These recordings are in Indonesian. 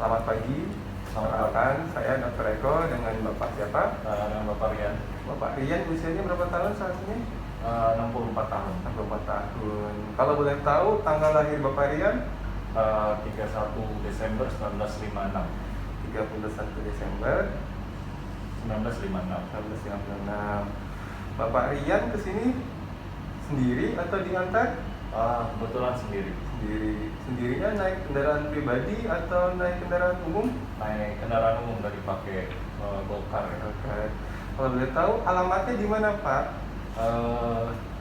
Selamat pagi. Selamat Perkenalkan, saya Dr. Eko dengan Bapak siapa? dengan Bapak Rian. Bapak Rian usianya berapa tahun saat ini? 64 tahun. 64 tahun. Kalau boleh tahu tanggal lahir Bapak Rian? 31 Desember 1956. 31 Desember 1956. 1956. Bapak Rian kesini sendiri atau diantar? Kebetulan sendiri. Sendirinya naik kendaraan pribadi atau naik kendaraan umum? Naik kendaraan umum dari pakai Golkar ya. Oke. Kalau boleh tahu alamatnya di mana Pak?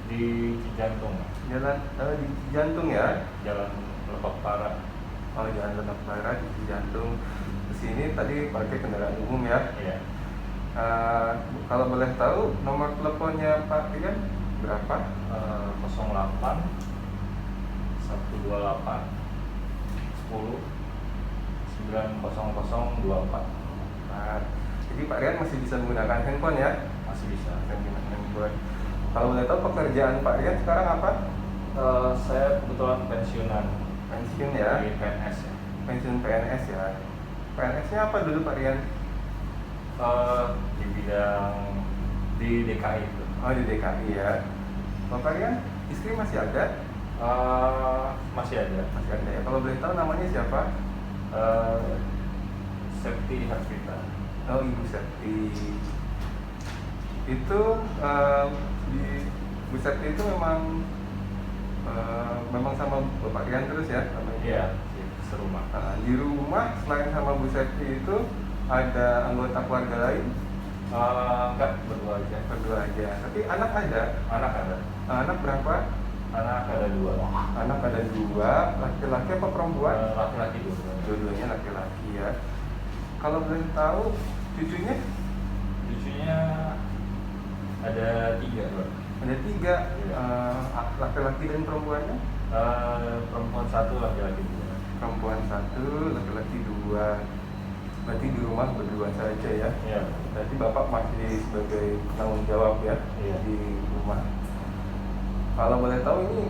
Di Cijantung. Jalan di Jantung ya? Jalan Lebak Barat. Oh, Jalan Lebak Barat di Jantung. Kesini tadi pakai kendaraan umum ya? Iya. Kalau boleh tahu nomor teleponnya Pak Rian berapa? 08 128 10 90024. Nah, jadi Pak Rian masih bisa menggunakan handphone ya? Masih bisa. Handphone. Kalau boleh tahu pekerjaan Pak Rian sekarang apa? Saya kebetulan pensiunan Pensiun ya? di PNS ya. Pensiun PNS ya? PNS-nya apa dulu Pak Rian? Di bidang di DKI itu. Oh, di DKI ya. Bapak Rian, istri masih ada? Masih ada. Masih ada ya. Kalau boleh tahu namanya siapa? Septi Harvita. Oh, Ibu Septi. Itu di Bu Septi itu memang sama Bapak Rian terus ya? Iya, serumah. Di rumah selain sama Bu Septi itu ada anggota keluarga lain? Enggak, berdua aja. Berdua aja. Tapi anak ada? Anak ada. Anak berapa? Anak ada 2. Anak ada 2, laki-laki apa perempuan? Laki-laki 2. Dua-duanya laki-laki ya. Kalau boleh tahu cucunya? Cucunya ada 3, Bro. Ada 3. Iya. Laki-laki dan perempuannya? Perempuan 1, laki-laki 2. Perempuan 1, laki-laki 2. Berarti di rumah berdua saja ya? Iya. Berarti Bapak masih sebagai penanggung jawab ya? Iya. Di rumah. Kalau boleh tahu ini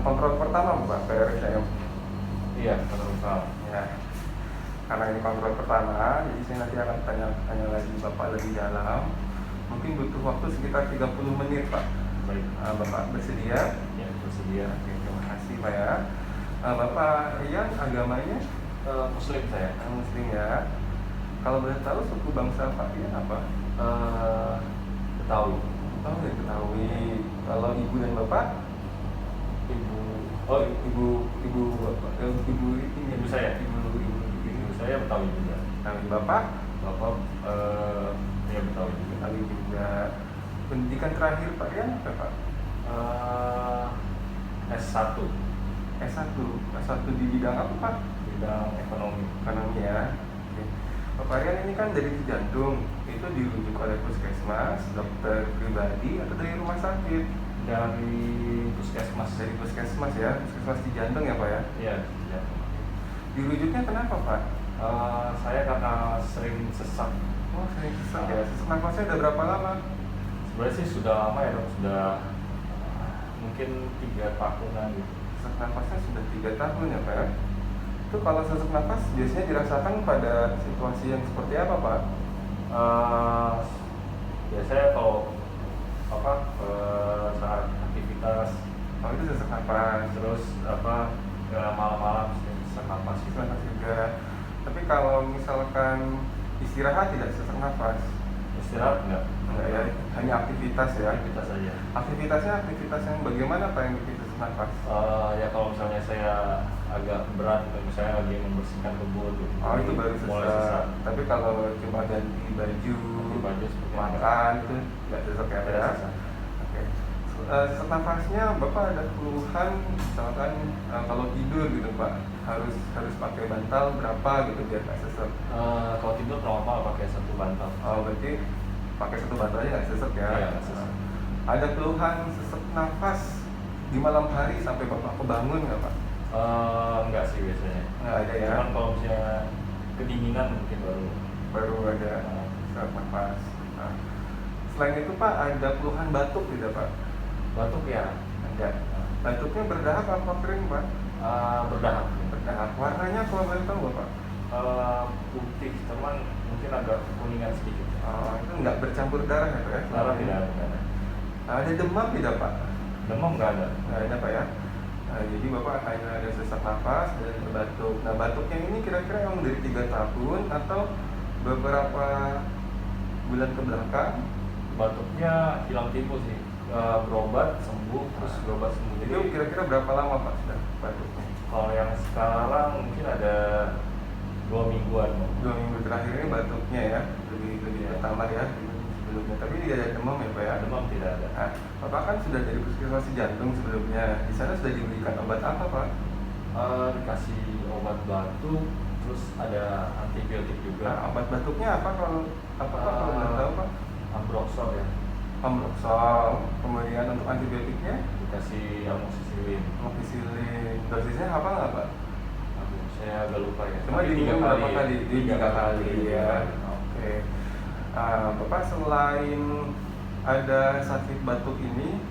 kontrol pertama Pak PRSM? Iya, betul. Ya. Karena ini kontrol pertama, jadi saya nanti akan tanya lagi Bapak lebih dalam. Mungkin butuh waktu sekitar 30 menit Pak. Baik. Bapak bersedia? Ya, bersedia. Oke, terima kasih Pak ya. Bapak Rian agamanya? Muslim saya. Muslim ya. Kalau boleh tahu suku bangsa Pak Rian apa? Betawi. Oh, ya Betawi. Kalau ibu dan bapak? Ibu saya. Ibu saya Betawi juga. Betawi. Bapak? Bapak ya Betawi juga. Betawi juga. Pendidikan terakhir Pak Rian apa Pak? S1. S1 di bidang apa Pak? Bidang ekonomi. Ekonomi ya. Oke. Bapak Rian ini kan dari Jantung, itu dirujuk oleh puskesmas, dokter pribadi atau dari rumah sakit? Dari puskesmas. Dari puskesmas ya, puskesmas di Jantung ya Pak ya? Iya, ya. Dirujuknya kenapa Pak? Saya karena sering sesak. Oh, sering sesak ya. Sesak nafasnya udah berapa lama? Sebenarnya sih sudah lama ya dok, sudah mungkin 3 tahunan gitu. Sesak nafasnya sudah 3 tahun ya Pak? Itu kalau sesak nafas biasanya dirasakan pada situasi yang seperti apa Pak? Biasanya kalau saat aktivitas, Oh, itu sesak nafas. terus malam-malam sesak napas gitu. Sesak nafas juga. Tapi kalau misalkan istirahat tidak sesak nafas? Istirahat Enggak ya, hanya aktivitas ya. Aktivitas saja. Aktivitasnya aktivitas yang bagaimana Pak yang bikin sesak nafas? Ya kalau misalnya saya agak berat, misalnya lagi membersihkan kebun gitu. Oh, itu baru mulai sesak. sesak. Tapi kalau cuma ganti baju, Seperti makan itu nggak sesak ya Pak ya? sesak. Oke. Sesak nafasnya Bapak ada keluhan misalkan kalau tidur gitu Pak harus pakai bantal berapa gitu biar nggak sesak? Kalau tidur normal pakai 1 bantal. Oh, berarti pakai 1 bantal aja nggak sesak ya? Iya, nggak sesak. Ada keluhan sesak nafas di malam hari sampai Bapak kebangun nggak Pak? Enggak sih biasanya. Nggak ada ya? Cuman kalau misalnya kedinginan mungkin Baru ada sesak nafas. Nah, selain itu Pak ada keluhan batuk tidak Pak? batuk ya. Ada. Batuknya berdahak apa kering Pak? Berdahak. Berdahak. Warnanya kalau boleh tahu Bapak? cuman mungkin agak kuningan sedikit. Oh, itu nggak bercampur darah ya Pak ya? Darah tidak ada. Ada demam tidak Pak? Demam nggak ada. Nggak ada Pak ya? Nah, jadi Bapak hanya ada sesak napas dan batuk. Nah, batuknya ini kira-kira yang dari 3 tahun atau beberapa bulan ke belakang? Batuknya hilang tipu sih. Berobat sembuh, terus berobat sembuh. Itu kira-kira berapa lama Pak sudah batuknya? Kalau yang sekarang mungkin ada 2 mingguan. 2 minggu terakhir ini batuknya ya, lebih Iya. bertambah ya sebelumnya. Tapi tidak ada demam ya Pak ya? Demam tidak ada. Nah, Bapak kan sudah dari puskesmas jantung sebelumnya. Di sana sudah diberikan obat apa Pak? Dikasih obat batuk, terus ada antibiotik Nah, juga. obat batuknya apa kalau kalau boleh tahu Pak? Ambroxol ya, Ambroxol. Kemudian untuk antibiotiknya dikasih amoxicillin. amoxicillin. Dosisnya apa nggak Pak? Aduh, saya agak lupa ya. Cuma Tapi diminum berapa ya. kali? Tiga kali ya. Kali. Oke. Bapak selain ada sakit batuk ini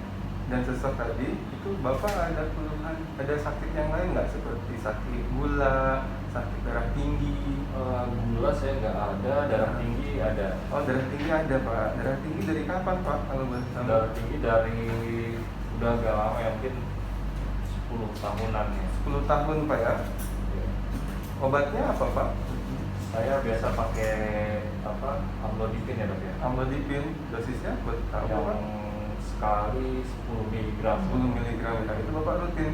dan sesak tadi, itu Bapak ada keluhan, ada sakit yang lain nggak seperti sakit gula, sakit darah tinggi? Gula saya nggak ada, darah tinggi ada. Oh, darah tinggi ada Pak. Darah tinggi dari kapan Pak? Kalau boleh tahu? Darah tinggi dari udah agak lama ya, mungkin 10 tahunan ya. 10 tahun Pak ya. Ya. Obatnya apa Pak? Saya biasa pakai amlodipin ya dok ya. Amlodipin. Dosisnya buat tahu Yang Pak? sekali 10 mg. 10 mg. Nah, itu Bapak rutin.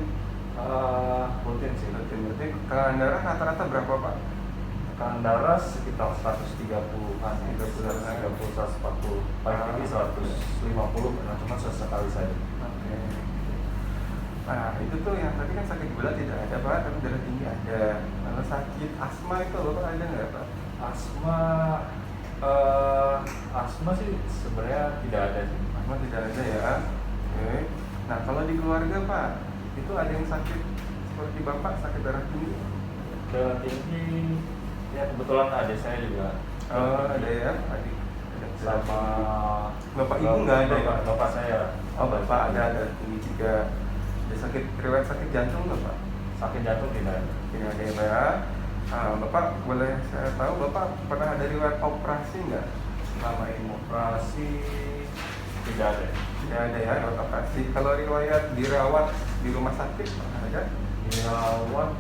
Rutin sih. Rutin. Berarti tekanan darah rata-rata berapa Pak? Tekanan darah sekitar 130-an, 130, 140, paling tinggi 150, nah cuma sesekali saja. Oke. Nah, itu tuh yang tadi kan sakit gula tidak ada Pak, tapi darah tinggi ada. Kalau sakit asma itu Bapak ada nggak Pak? Asma sih sebenarnya tidak ada sih. Asma tidak ada ya. Oke. Nah, kalau di keluarga Pak, itu ada yang sakit seperti Bapak, sakit darah tinggi? Darah tinggi, ya kebetulan adik saya juga. Oh, ada ya, adik. Sama Bapak ibu nggak ada ya? Bapak saya. Oh, Bapak ada tinggi juga. Ada sakit riwayat sakit jantung nggak Pak? Sakit jantung tidak ada. Ini ada ya Pak ya. Bapak boleh saya tahu Bapak pernah ada riwayat operasi nggak selama ini? Operasi tidak ada. Tidak ada ya riwayat operasi. Kalau riwayat dirawat di rumah sakit pernah ada? Dirawat,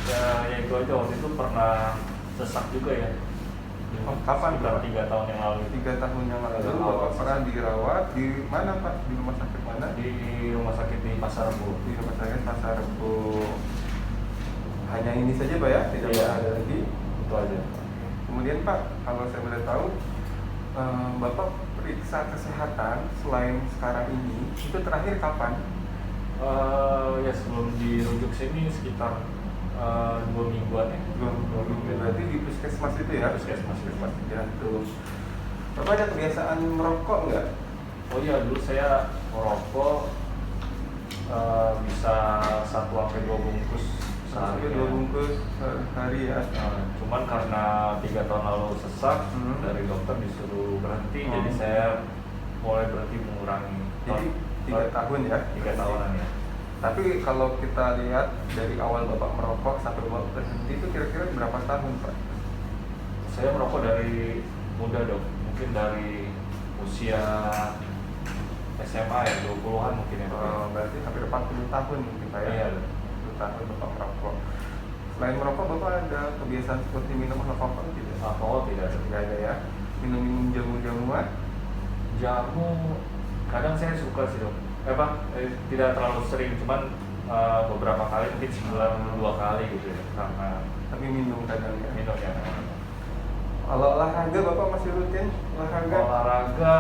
ya itu aja, waktu itu pernah sesak juga ya. Oh, kapan, Sekitar Pak? 3 tahun yang lalu. 3 tahun yang lalu Awal Bapak sesak. pernah dirawat di mana Pak? Di rumah sakit mana? Di rumah sakit di Pasar Rebo. Di rumah sakit Pasar Rebo. Hanya ini saja Pak ya? Tidak Iya. ada lagi? Itu aja. Kemudian Pak, kalau saya boleh tahu, Bapak periksa kesehatan selain sekarang ini, itu terakhir kapan? Ya sebelum dirujuk sini sekitar 2 mingguan ya. 2 minggu. Berarti di puskesmas itu ya? Puskesmas. Jantung. Bapak ada kebiasaan merokok nggak? Oh iya, dulu saya merokok bisa 1-2 bungkus Sampai sehari. 2 bungkus sehari ya? Cuman karena 3 tahun lalu sesak, dari dokter disuruh berhenti, Oh. jadi saya mulai berhenti mengurangi. Jadi 3 tahun ya? 3 tahunan ya. Tapi kalau kita lihat dari awal Bapak merokok sampai Bapak berhenti itu kira-kira berapa tahun Pak? Saya merokok dari muda dok, mungkin dari usia SMA ya, 20-an mungkin ya. Berarti hampir 40 tahun mungkin Pak ya? Iya. 40 tahun Bapak merokok. Selain merokok Bapak ada kebiasaan seperti minum alkohol tidak? Alkohol tidak ada. Tidak ada ya? Minum jamu-jamuan? Jamu kadang saya suka sih dok. Tidak terlalu sering, cuman beberapa kali, mungkin sebulan 2 kali gitu ya, karena Tapi minum kadang ya? minum ya. Kalau olahraga Bapak masih rutin olahraga? Olahraga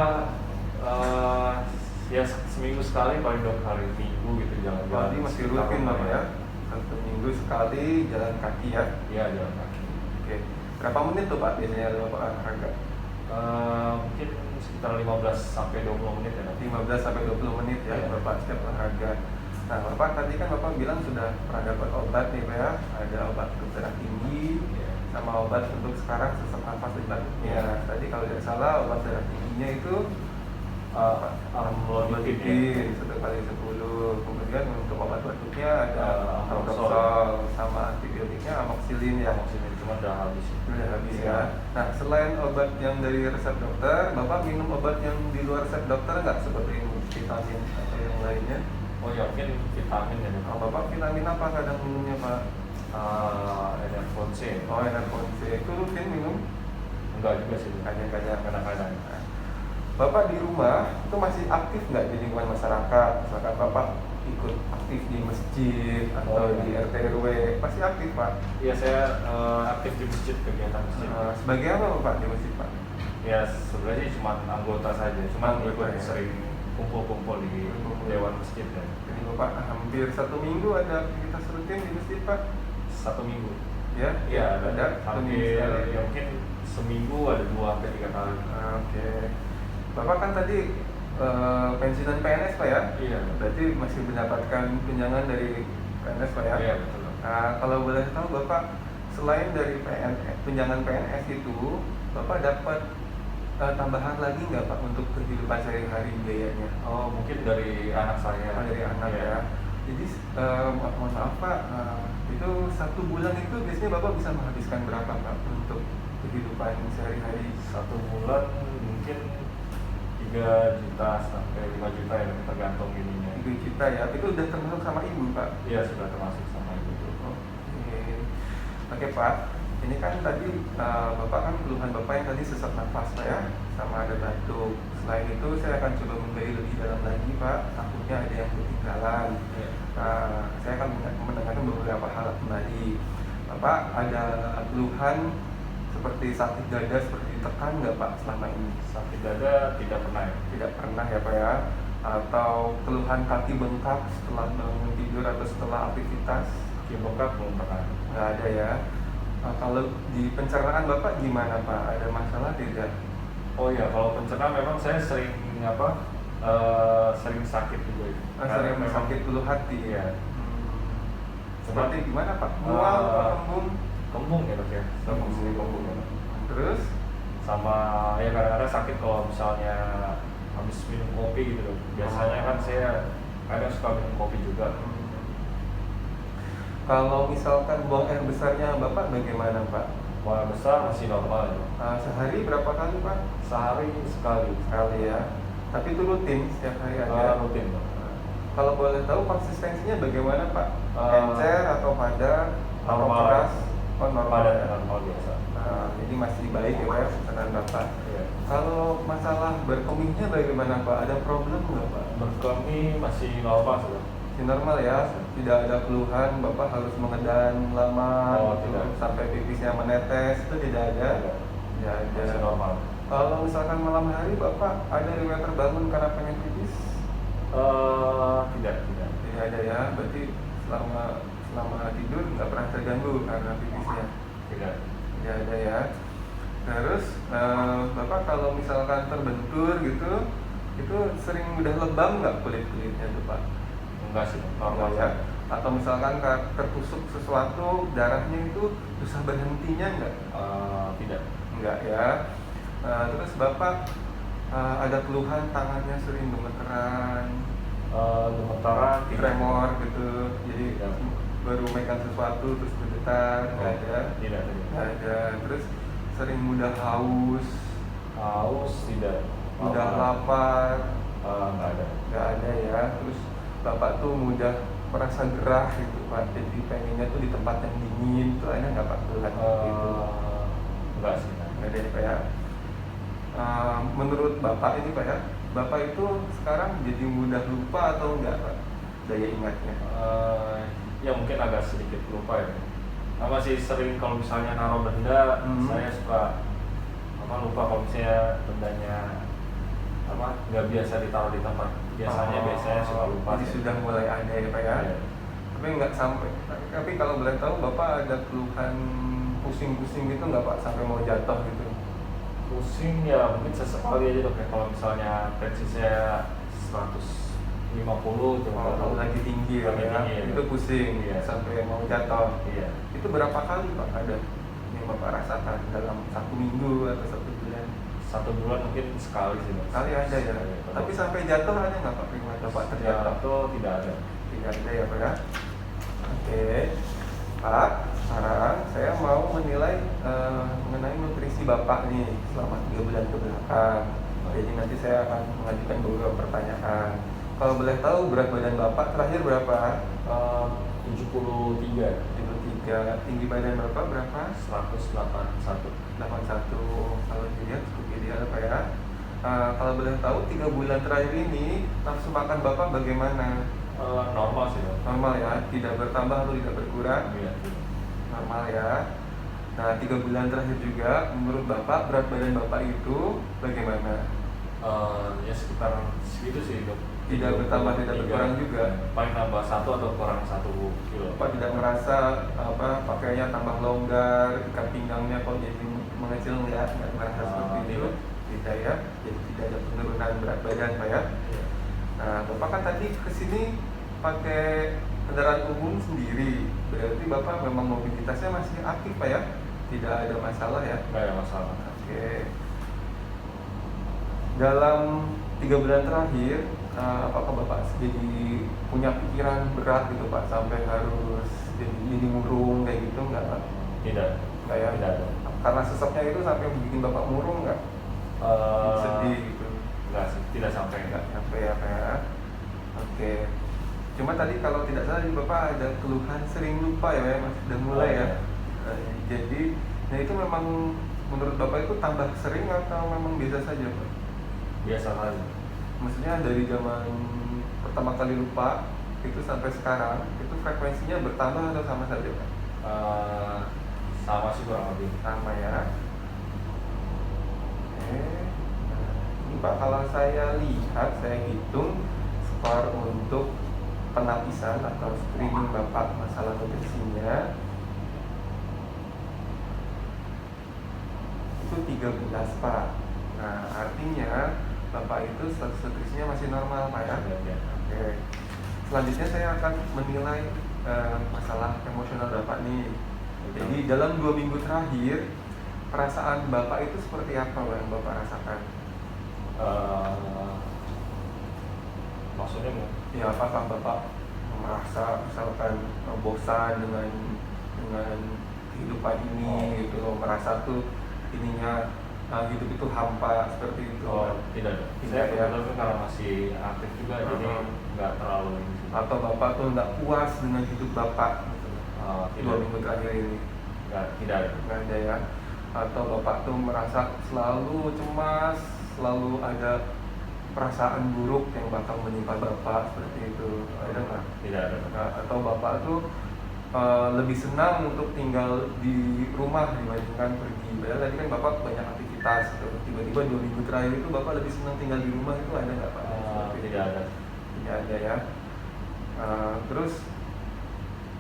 ya seminggu sekali, paling 2 kali minggu gitu, jalan-jalan. Berarti masih rutin Bapak ya? 1 minggu sekali jalan kaki ya? Iya, jalan kaki. Oke. Berapa menit tuh Pak biasanya Bapak olahraga? Mungkin sekitar 15-20 menit ya. 15 sampai 20 menit ya Iya. Bapak setiap olahraga. Nah Bapak tadi kan Bapak bilang sudah pernah dapat obat nih Pak ya, ada obat untuk darah tinggi Iya. sama obat untuk sekarang sesak nafas dan batuknya. Iya. Tadi kalau tidak salah obat darah tingginya itu Amlodipin. 1 kali 10. Kemudian untuk obat batuknya ada Ambroxol. Ambroxol sama antibiotiknya obatnya amoxicillin ya. Amoxicillin cuma udah habis. Udah habis Iya. ya. Nah, selain obat yang dari resep dokter, Bapak minum obat yang di luar resep dokter nggak? Seperti vitamin atau yang lainnya? Oh ya, mungkin vitamin ya. Oh, Bapak vitamin apa kadang minumnya Pak? Enervon C. Oh, Enervon C. Itu rutin minum? Enggak juga sih. Kadang-kadang. Kadang-kadang. Nah, Bapak di rumah itu masih aktif nggak di lingkungan masyarakat? Misalkan Bapak ikut aktif di masjid atau Oh, di iya. RT RW, pasti aktif Pak? Iya, saya aktif di masjid, kegiatan masjid. Sebagai apa Pak di masjid Pak? Ya sebenarnya cuma anggota saja, cuma Anggota, ikut ya. sering kumpul-kumpul di Kumpul. dewan masjid ya. Jadi Bapak hampir 1 minggu ada aktivitas rutin di masjid Pak? 1 minggu. Ya? Iya, Ada? 1 minggu hampir sekali. ya mungkin seminggu ada 2-3 kali. Oke. Bapak kan tadi pensiunan PNS Pak ya? Iya. Berarti masih mendapatkan tunjangan dari PNS Pak ya? Iya, betul. Nah, kalau boleh tahu Bapak, selain dari tunjangan PNS itu, Bapak dapat tambahan lagi nggak Pak untuk kehidupan sehari-hari biayanya? Oh, mungkin dari anak saya. Dari anak Iya. ya. Jadi mohon maaf Pak, itu 1 bulan itu biasanya Bapak bisa menghabiskan berapa Pak untuk kehidupan sehari-hari? 1 bulan mungkin 3 juta sampai 5 juta ya, tergantung ininya. 3 juta ya, itu udah termasuk sama ibu Pak? Iya, sudah termasuk sama ibu. Oke Pak, ini kan tadi Bapak kan keluhan Bapak yang tadi sesak nafas Pak ya, sama ada batuk. Selain itu saya akan coba menggali lebih dalam lagi Pak, takutnya ada yang ketinggalan. Iya. Saya akan mendengarkan beberapa hal kembali. Bapak ada keluhan seperti sakit dada, seperti ditekan nggak Pak selama ini? Sakit dada tidak pernah ya. Tidak pernah ya Pak ya? Atau keluhan kaki bengkak setelah bangun tidur atau setelah aktivitas? Kaki bengkak belum pernah. Nggak ada ya. Kalau di pencernaan Bapak gimana Pak? Ada masalah tidak? Oh iya, kalau pencernaan memang saya sering sering sakit juga itu. Sering sakit ulu hati. Iya. Seperti gimana Pak? Mual, kembung? Kembung ya dok ya. Sering kembung ya. Terus? Sama ya kadang-kadang sakit kalau misalnya habis minum kopi gitu dok. Biasanya kan saya kadang suka minum kopi juga. Kalau misalkan buang air besarnya Bapak bagaimana Pak? Buang besar masih normal ya. Sehari berapa kali Pak? Sehari sekali. Sekali ya. Tapi itu rutin setiap hari ada? Rutin dok. Kalau boleh tahu konsistensinya bagaimana Pak? Encer atau padat? Atau Normal. keras? Oh normal Padat ya? normal biasa. Jadi masih baik ya Pak pencernaan Bapak. Iya. Kalau masalah berkemihnya bagaimana Pak? Ada problem nggak Pak? Berkemih masih normal sudah. Masih normal ya? Tidak ada keluhan Bapak harus mengedan lama gitu, tidak. sampai pipisnya menetes, itu tidak ada? Tidak ada. Masih normal. Kalau misalkan malam hari Bapak ada riwayat terbangun karena pengen pipis? Tidak. Tidak ada ya, berarti selama tidur nggak pernah terganggu karena pipisnya? Tidak. Tidak ada ya. Terus Bapak kalau misalkan terbentur gitu, itu sering mudah lebam nggak kulit-kulitnya tuh Pak? Enggak sih, normal ya. Atau misalkan tertusuk sesuatu, darahnya itu susah berhentinya nggak? Tidak. Enggak ya. Terus Bapak ada keluhan tangannya sering gemeteran, Gemetaran, tidak. tremor gitu, jadi Tidak. baru megang sesuatu terus bergetar, nggak ada? Tidak. Nggak ada. Terus sering mudah haus, Haus tidak. mudah lapar, Nggak ada. nggak ada ya. Terus Bapak tuh mudah merasa gerah gitu Pak, jadi pengennya tuh di tempat yang dingin, tuh ada nggak Pak keluhan seperti itu? Enggak sih. Nggak ada ya Pak ya. Menurut Bapak ini Pak ya, Bapak itu sekarang jadi mudah lupa atau enggak Pak daya ingatnya? Ya mungkin agak sedikit lupa ya. Masih sering kalau misalnya naruh benda, saya suka lupa kalau misalnya bendanya nggak biasa ditaruh di tempat. Biasanya suka lupa. Jadi sudah mulai ada ya Pak ya. Iya. Tapi nggak sampai. Tapi kalau boleh tahu Bapak ada keluhan pusing-pusing gitu nggak Pak sampai mau jatuh gitu? Pusing ya mungkin sesekali aja dok ya. Kalau misalnya tensi saya 150 Kalau lagi tinggi ya, Lagi tinggi, ya. itu pusing Iya. sampai mau jatuh. Iya. Itu berapa kali Pak ada yang Bapak rasakan dalam 1 minggu atau 1 bulan? 1 bulan mungkin sekali sih dok. Kali ada ya. Sekali, Tapi sampai jatuh ada nggak Pak riwayat Bapak terjatuh? Jatuh tidak ada. Tidak ada ya Pak ya. Oke Pak, sekarang saya mau menilai mengenai nutrisi Bapak nih selama 3 bulan ke belakang. Jadi nanti saya akan mengajukan beberapa pertanyaan. Kalau boleh tahu berat badan Bapak terakhir berapa? 73. 73. Tinggi badan Bapak berapa? 181. 81. Kalau dilihat cukup ideal Pak ya. Kalau boleh tahu 3 bulan terakhir ini nafsu makan Bapak bagaimana? Normal sih, Dok. Normal ya, tidak bertambah atau tidak berkurang? Iya. Normal ya. Nah, 3 bulan terakhir juga menurut Bapak berat badan Bapak itu bagaimana? Ya sekitar segitu sih, Dok. Tidak bertambah, tidak berkurang juga? Paling nambah 1 atau kurang 1 kilo. Bapak tidak merasa pakaiannya tambah longgar, ikat pinggangnya kok jadi mengecil, nggak merasa seperti itu? Tidak. Tidak ya, jadi tidak ada penurunan berat badan Pak ya. Iya. Nah, Bapak kan tadi kesini pakai kendaraan umum sendiri, berarti Bapak memang mobilitasnya masih aktif Pak ya? Tidak ada masalah ya? Nggak ada masalah. Oke. Dalam 3 bulan terakhir, apakah Bapak jadi punya pikiran berat gitu Pak, sampai harus jadi murung kayak gitu nggak Pak? Tidak. Nggak ya? Tidak, Dok. Karena sesaknya itu sampai bikin Bapak murung nggak? Sedih gitu? Enggak sih, tidak sampai. Nggak sampai ya Pak ya? Oke. Cuma tadi kalau tidak salah di Bapak ada keluhan sering lupa ya Pak ya, masih udah mulai ya? Jadi, nah itu memang menurut Bapak itu tambah sering atau memang biasa saja Pak? Biasa saja. Maksudnya dari zaman pertama kali lupa itu sampai sekarang itu frekuensinya bertambah atau sama saja Pak? Sama sih kurang lebih. Sama ya. Oke. Nah, ini Pak kalau saya lihat, saya hitung skor untuk penapisan atau screening Bapak masalah nutrisinya itu 13 Pak. Nah artinya Bapak itu status nutrisinya masih normal Pak ya? Ya. Oke. Selanjutnya saya akan menilai masalah emosional Bapak nih. Jadi dalam 2 minggu terakhir perasaan Bapak itu seperti apa Pak yang Bapak rasakan? Maksudnya Ya apakah Bapak merasa misalkan bosan dengan kehidupan ini gitu loh, merasa tuh ininya hidup itu hampa seperti itu? Tidak. Tidak Saya ya? kebetulan karena masih aktif juga, jadi nggak terlalu ini sih. Atau Bapak tuh nggak puas dengan hidup Bapak gitu, Tidak. 2 minggu terakhir ini? Tidak. Nggak ada ya? Atau Bapak tuh merasa selalu cemas, selalu ada perasaan buruk yang bakal menimpa Bapak seperti itu? Ada nggak? Tidak ada. Nah, atau Bapak tuh lebih senang untuk tinggal di rumah dibandingkan pergi? Padahal tadi kan Bapak banyak aktivitas gitu. Tiba-tiba 2 minggu terakhir itu Bapak lebih senang tinggal di rumah, itu ada nggak Pak? Seperti Tidak itu? ada. Tidak ada ya. Terus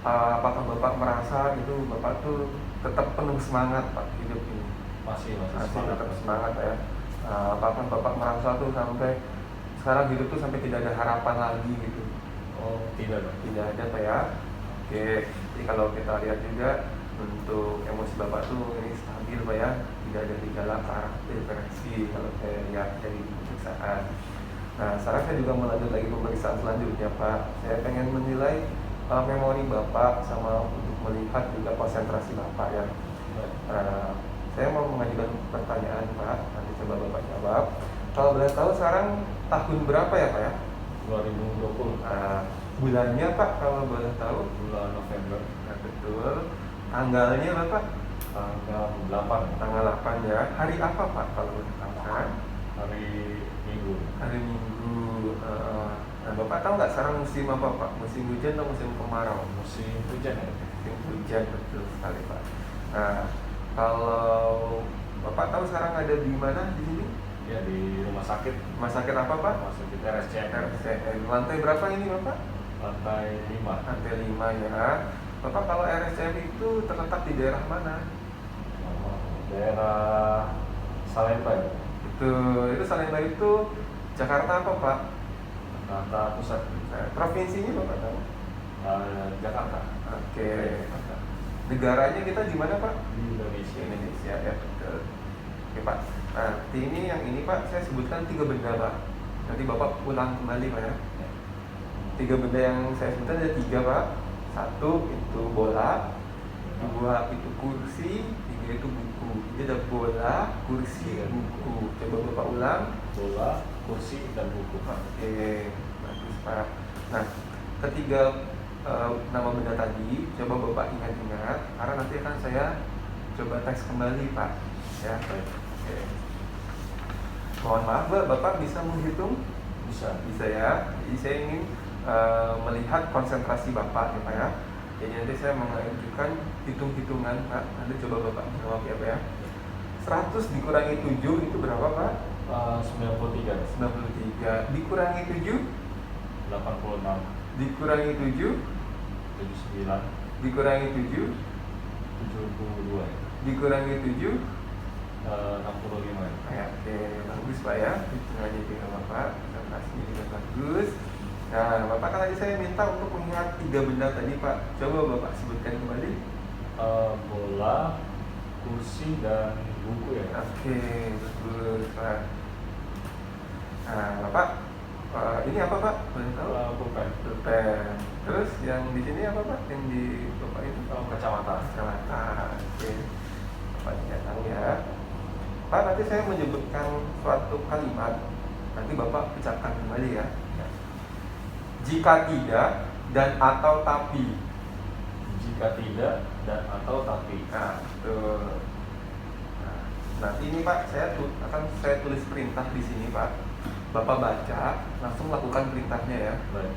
apakah Bapak merasa itu Bapak tuh tetap penuh semangat Pak hidup ini? Masih Masih semangat. tetap semangat ya. Apakah Bapak merasa tuh sampai sekarang hidup tuh sampai tidak ada harapan lagi gitu? Tidak. Tidak ada Pak ya. Oke, jadi kalau kita lihat juga untuk emosi Bapak tuh ini stabil Pak ya, tidak ada gejala ke arah depresi kalau saya lihat dari pemeriksaan. Nah, sekarang saya juga melanjut lagi pemeriksaan selanjutnya Pak. Saya pengen menilai memori Bapak sama untuk melihat juga konsentrasi Bapak ya. Saya mau mengajukan pertanyaan Pak, nanti coba Bapak jawab. Kalau boleh tahu sekarang tahun berapa ya Pak ya? 2020. Bulannya Pak kalau boleh tahu? Bulan November. Nah, betul. Tanggalnya Bapak? Tanggal 8. Tanggal 8 ya. Hari apa Pak kalau boleh tahu sekarang? Hari Minggu. Hari Minggu. Nah, Bapak tahu nggak sekarang musim apa Pak? Musim hujan atau musim kemarau? Musim hujan ya. Musim hujan, betul sekali Pak. Nah, kalau Bapak tahu sekarang ada di mana di sini? Ya, di rumah sakit. Rumah sakit apa Pak? Rumah sakit RSCM. RSCM. Lantai berapa ini Bapak? Lantai 5. Lantai 5 ya. Bapak kalau RSCM itu terletak di daerah mana? Daerah Salemba ya. Itu Salemba itu Jakarta apa Pak? Jakarta Pusat. Provinsinya Bapak tahu? Jakarta. Oke. Negaranya kita di mana Pak? Di Indonesia. Indonesia ya, betul. Oke Pak. Nah, ini yang ini Pak, saya sebutkan 3 benda Pak. Nanti Bapak ulang kembali Pak ya. 3 benda yang saya sebutkan ada 3 Pak. 1 itu bola, dua itu kursi, tiga itu buku. Jadi ada bola, kursi, buku. Coba Bapak ulang. Bola, kursi, dan buku. Oke, bagus Pak. Nah, ketiga nama benda tadi coba Bapak ingat-ingat, karena nanti akan saya coba tes kembali Pak. Ya. Oke. Mohon maaf Bapak bisa menghitung? Bisa ya. Jadi saya ingin melihat konsentrasi Bapak ya Pak ya. Jadi nanti saya mengajukan hitung-hitungan Pak. Nanti coba Bapak jawab ya Pak ya. 100 dikurangi 7 itu berapa Pak? 93. 93 dikurangi 7 86. dikurangi 7 79. dikurangi 7 72. dikurangi 7 65. ya, oke, bagus Pak ya. Hitungannya juga Bapak, konsentrasinya juga bagus. Nah, Bapak kan tadi saya minta untuk mengingat 3 benda tadi Pak. Coba Bapak sebutkan kembali. Bola, kursi, dan buku ya. Oke, bagus Pak. Nah, Bapak, ini apa Pak? Boleh tahu? Pulpen. Pulpen. Terus yang di sini apa Pak? Yang di Bapak itu? Kacamata. Kacamata. Oke. Bapak tidak tahu ya. Pak, nanti saya menyebutkan suatu kalimat. Nanti Bapak ucapkan kembali ya. Jika tidak dan atau tapi. Jika tidak dan atau tapi. Nah, betul. Nah, nanti ini Pak, akan saya tulis perintah di sini Pak. Bapak baca, langsung lakukan perintahnya ya. Baik.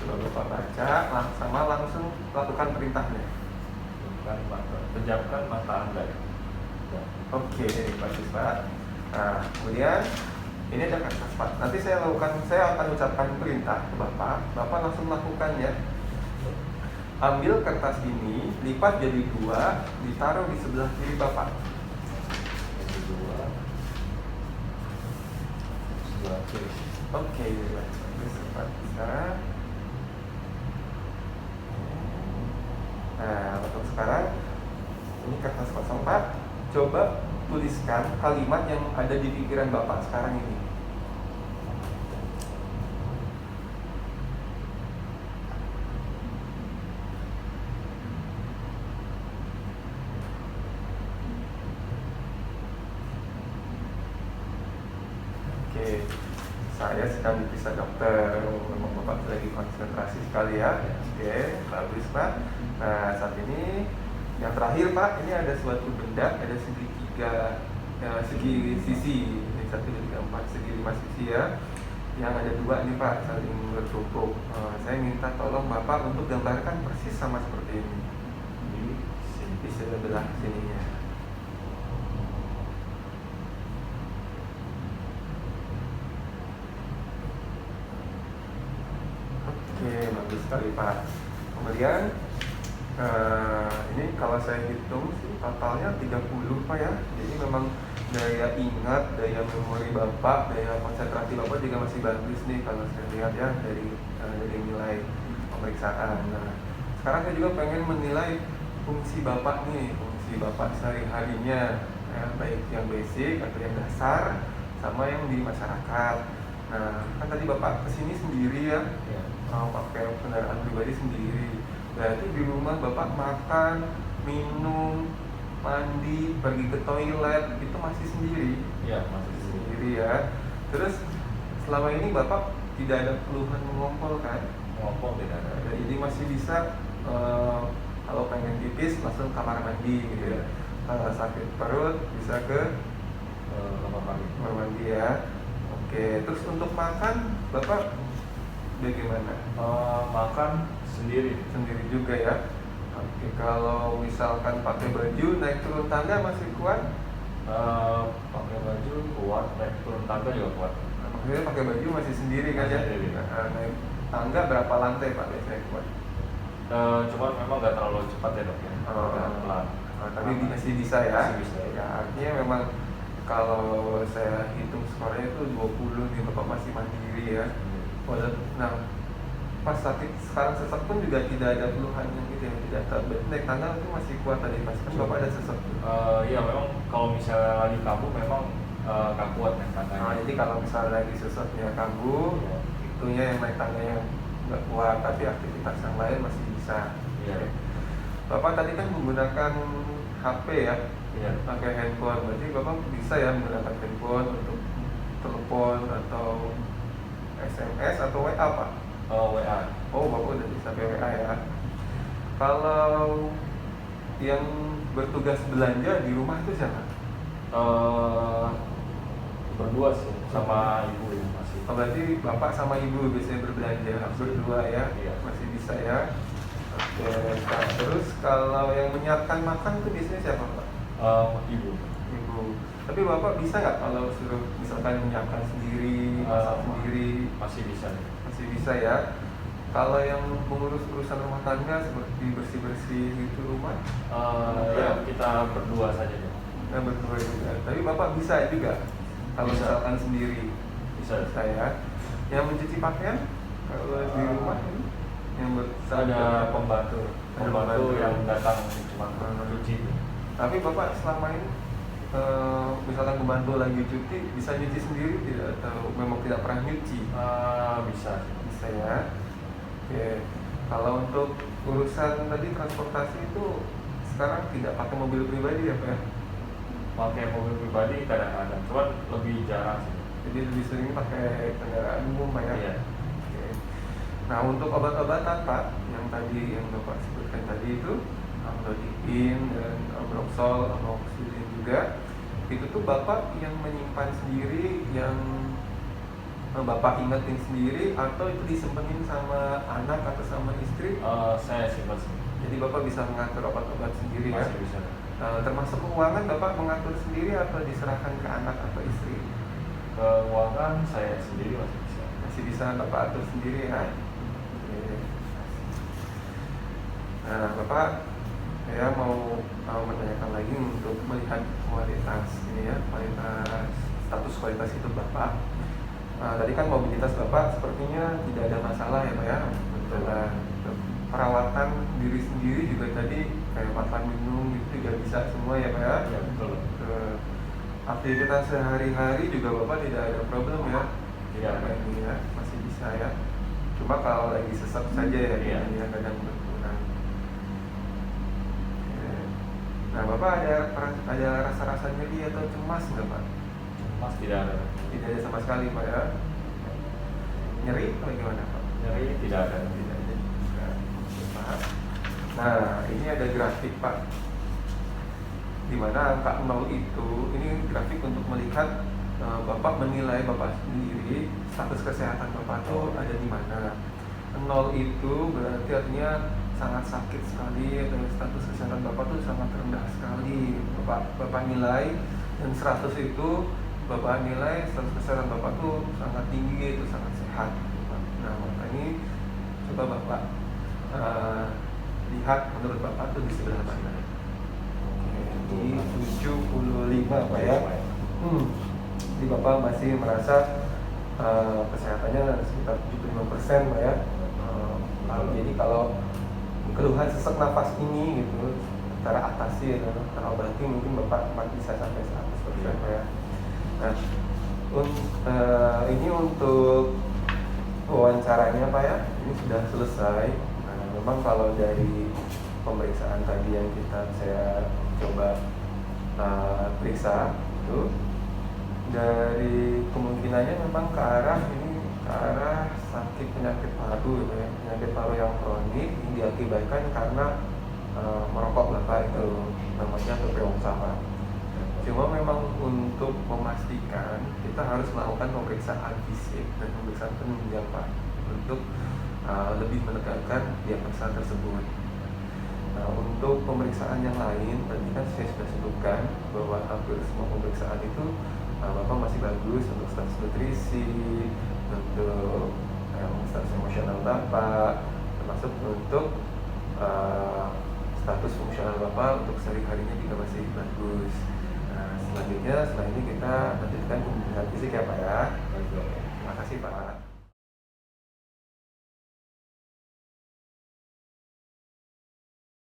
Coba Bapak baca, langsung lakukan perintahnya. Pejamkan mata Anda. Ya. Oke, bagus Pak. Nah, kemudian ini ada kertas Pak. Nanti saya akan ucapkan perintah ke Bapak. Bapak langsung lakukannya. Ambil kertas ini, lipat jadi 2, ditaruh di sebelah kiri Bapak. Yang kedua, sebelah kiri. Oke, bagus Pak. Bisa. Nah, untuk sekarang ini kertas kosong Pak. Coba tuliskan kalimat yang ada di pikiran Bapak sekarang ini. Oke, saya sedang diperiksa dokter. Memang Bapak lagi konsentrasi sekali ya. Oke, bagus Pak. Nah, saat ini yang terakhir Pak, ini ada suatu benda, ada segi sisi, ini 1, 2, 3, 4, segi 5 sisi ya. Yang ada 2 nih Pak, saling bertumpuk. Saya minta tolong Bapak untuk gambarkan persis sama seperti ini di sebelah sininya. Oke, bagus sekali Pak. Kemudian ini kalau saya hitung sih totalnya 30 Pak ya. Jadi memang daya ingat, daya memori Bapak, daya konsentrasi Bapak juga masih bagus nih kalau saya lihat ya dari nilai pemeriksaan. Nah, sekarang saya juga pengen menilai fungsi Bapak nih, fungsi Bapak sehari-harinya ya, baik yang basic atau yang dasar sama yang di masyarakat. Nah, kan tadi Bapak kesini sendiri ya. Pakai kendaraan pribadi sendiri. Berarti di rumah Bapak makan, minum, mandi, pergi ke toilet itu masih sendiri? Ya, masih Sendiri ya. Terus selama ini Bapak tidak ada keluhan mengompol kan? Mengompol tidak ada. Jadi masih bisa kalau pengen pipis langsung kamar mandi gitu ya. Kalau sakit perut bisa ke kamar mandi ya. Oke, terus untuk makan Bapak bagaimana? Makan sendiri juga ya. Oke, kalau misalkan pakai baju naik turun tangga masih kuat? Pakai baju kuat, naik turun tangga juga kuat. Maksudnya pakai baju masih sendiri kan ya? Naik tangga berapa lantai Pak biasanya kuat? Cuman memang nggak terlalu cepat ya dok ya. Pelan. Tapi masih bisa ya? Masih bisa. Ya, artinya memang kalau saya hitung skornya itu 20 nih, Bapak masih mandiri ya. Nah, pas sakit sekarang sesak pun juga tidak ada keluhan yang gitu ya, tidak naik tangga itu masih kuat tadi Mas, kan Bapak ada sesak tuh. Iya memang kalau misalnya lagi kambuh memang kakuat naik Nah, tangganya. jadi kalau misalnya lagi sesatnya kambuh, Iya. itunya yang naik tangganya nggak kuat, tapi aktivitas yang lain masih bisa. Iya. Oke. Bapak tadi kan menggunakan HP ya, Iya. pakai handphone, berarti Bapak bisa ya menggunakan handphone untuk telepon atau SMS atau WA Pak? WA. Oh, Bapak udah bisa pakai WA ya. Kalau yang bertugas belanja di rumah itu siapa? Berdua sih sama ibu ya masih. Oh, berarti Bapak sama Ibu biasanya berbelanja berdua ya? Iya. Masih bisa ya? Oke, Pak. Terus kalau yang menyiapkan makan itu biasanya siapa Pak? Ibu. Ibu. Tapi Bapak bisa nggak kalau suruh misalkan menyiapkan sendiri, masak sendiri? Masih bisa nih. Masih bisa ya? Kalau yang mengurus urusan rumah tangga seperti bersih-bersih gitu rumah? Ya kita berdua saja deh. Nah, berdua juga. Tapi Bapak bisa juga kalau Bisa. misalkan sendiri. Bisa. Saya yang mencuci pakaian kalau di rumah ini yang Ada pembantu yang datang cuma cuci. Tapi Bapak selama ini misalkan pembantu lagi cuti bisa nyuci sendiri tidak atau memang tidak pernah nyuci? Bisa. Bisa ya. Oke. Kalau untuk urusan tadi transportasi itu sekarang tidak pakai mobil pribadi ya Pak ya? Pakai mobil pribadi kadang-kadang, cuman lebih jarang sih. Jadi lebih sering pakai kendaraan umum Pak ya? Iya. Oke. Nah untuk obat-obatan Pak, yang tadi yang Bapak sebutkan tadi itu amlodipin dan ambroxol, amoxicillin juga, itu tuh Bapak yang menyimpan sendiri, yang Bapak ingetin sendiri, atau itu disimpenin sama anak atau sama istri? Saya simpan sih. Jadi Bapak bisa mengatur obat-obat sendiri ya? Masih bisa. Termasuk keuangan Bapak mengatur sendiri atau diserahkan ke anak atau istri? Keuangan saya sendiri masih bisa. Masih bisa Bapak atur sendiri ya? Oke. Nah Bapak, saya mau menanyakan lagi untuk melihat kualitas ini ya, status kualitas hidup Bapak. Tadi kan mobilitas Bapak sepertinya tidak ada masalah ya Pak ya. Betul. Perawatan diri sendiri juga tadi kayak makan minum itu juga bisa semua ya Pak ya. Iya betul. Aktivitas sehari-hari juga Bapak tidak ada problem ya. Tidak ada. Ini ya, masih bisa ya. Cuma kalau lagi sesak saja ya, Iya. ini ya kadang berkurang. Oke. Nah Bapak ada rasa-rasa nyeri atau cemas nggak Pak? Mas tidak ada. Tidak ada sama sekali Pak ya. Nyeri atau gimana Pak? Nyeri tidak ada. Tidak ada juga. Oke, Pak. Nah ini ada grafik Pak, di mana angka 0 itu, ini grafik untuk melihat Bapak menilai Bapak sendiri status kesehatan Bapak itu ada di mana. 0 itu berarti artinya sangat sakit sekali, atau status kesehatan Bapak itu sangat rendah sekali. Bapak nilai, dan 100 itu Bapak nilai status kesehatan Bapak itu sangat tinggi, itu sangat sehat. Nah maka ini coba Bapak lihat menurut Bapak itu di sebelah mana. Di 75 Pak ya. Jadi Bapak masih merasa kesehatannya sekitar 75% Pak ya. Jadi kalau keluhan sesak nafas ini gitu, cara atasi atau terobati mungkin Bapak bisa sampai 100% Pak ya. Nah, ini untuk wawancaranya Pak ya, ini sudah selesai. Nah, memang kalau dari pemeriksaan tadi yang saya coba periksa itu, dari kemungkinannya memang ke arah sakit penyakit paru gitu ya, penyakit paru yang kronik yang diakibatkan karena merokok Bapak itu, namanya PPOK Pak. Cuma memang untuk memastikan kita harus melakukan pemeriksaan fisik dan pemeriksaan penunjang Pak, untuk lebih menegakkan diagnosa tersebut. Nah, untuk pemeriksaan yang lain, tadi kan saya sudah sebutkan bahwa hampir semua pemeriksaan itu Bapak masih bagus untuk status nutrisi, untuk status emosional Bapak, termasuk untuk status fungsional Bapak untuk sehari-harinya juga masih bagus. Nah, selanjutnya setelah ini kita lanjutkan pemeriksaan fisik ya Pak ya. Terima kasih Pak.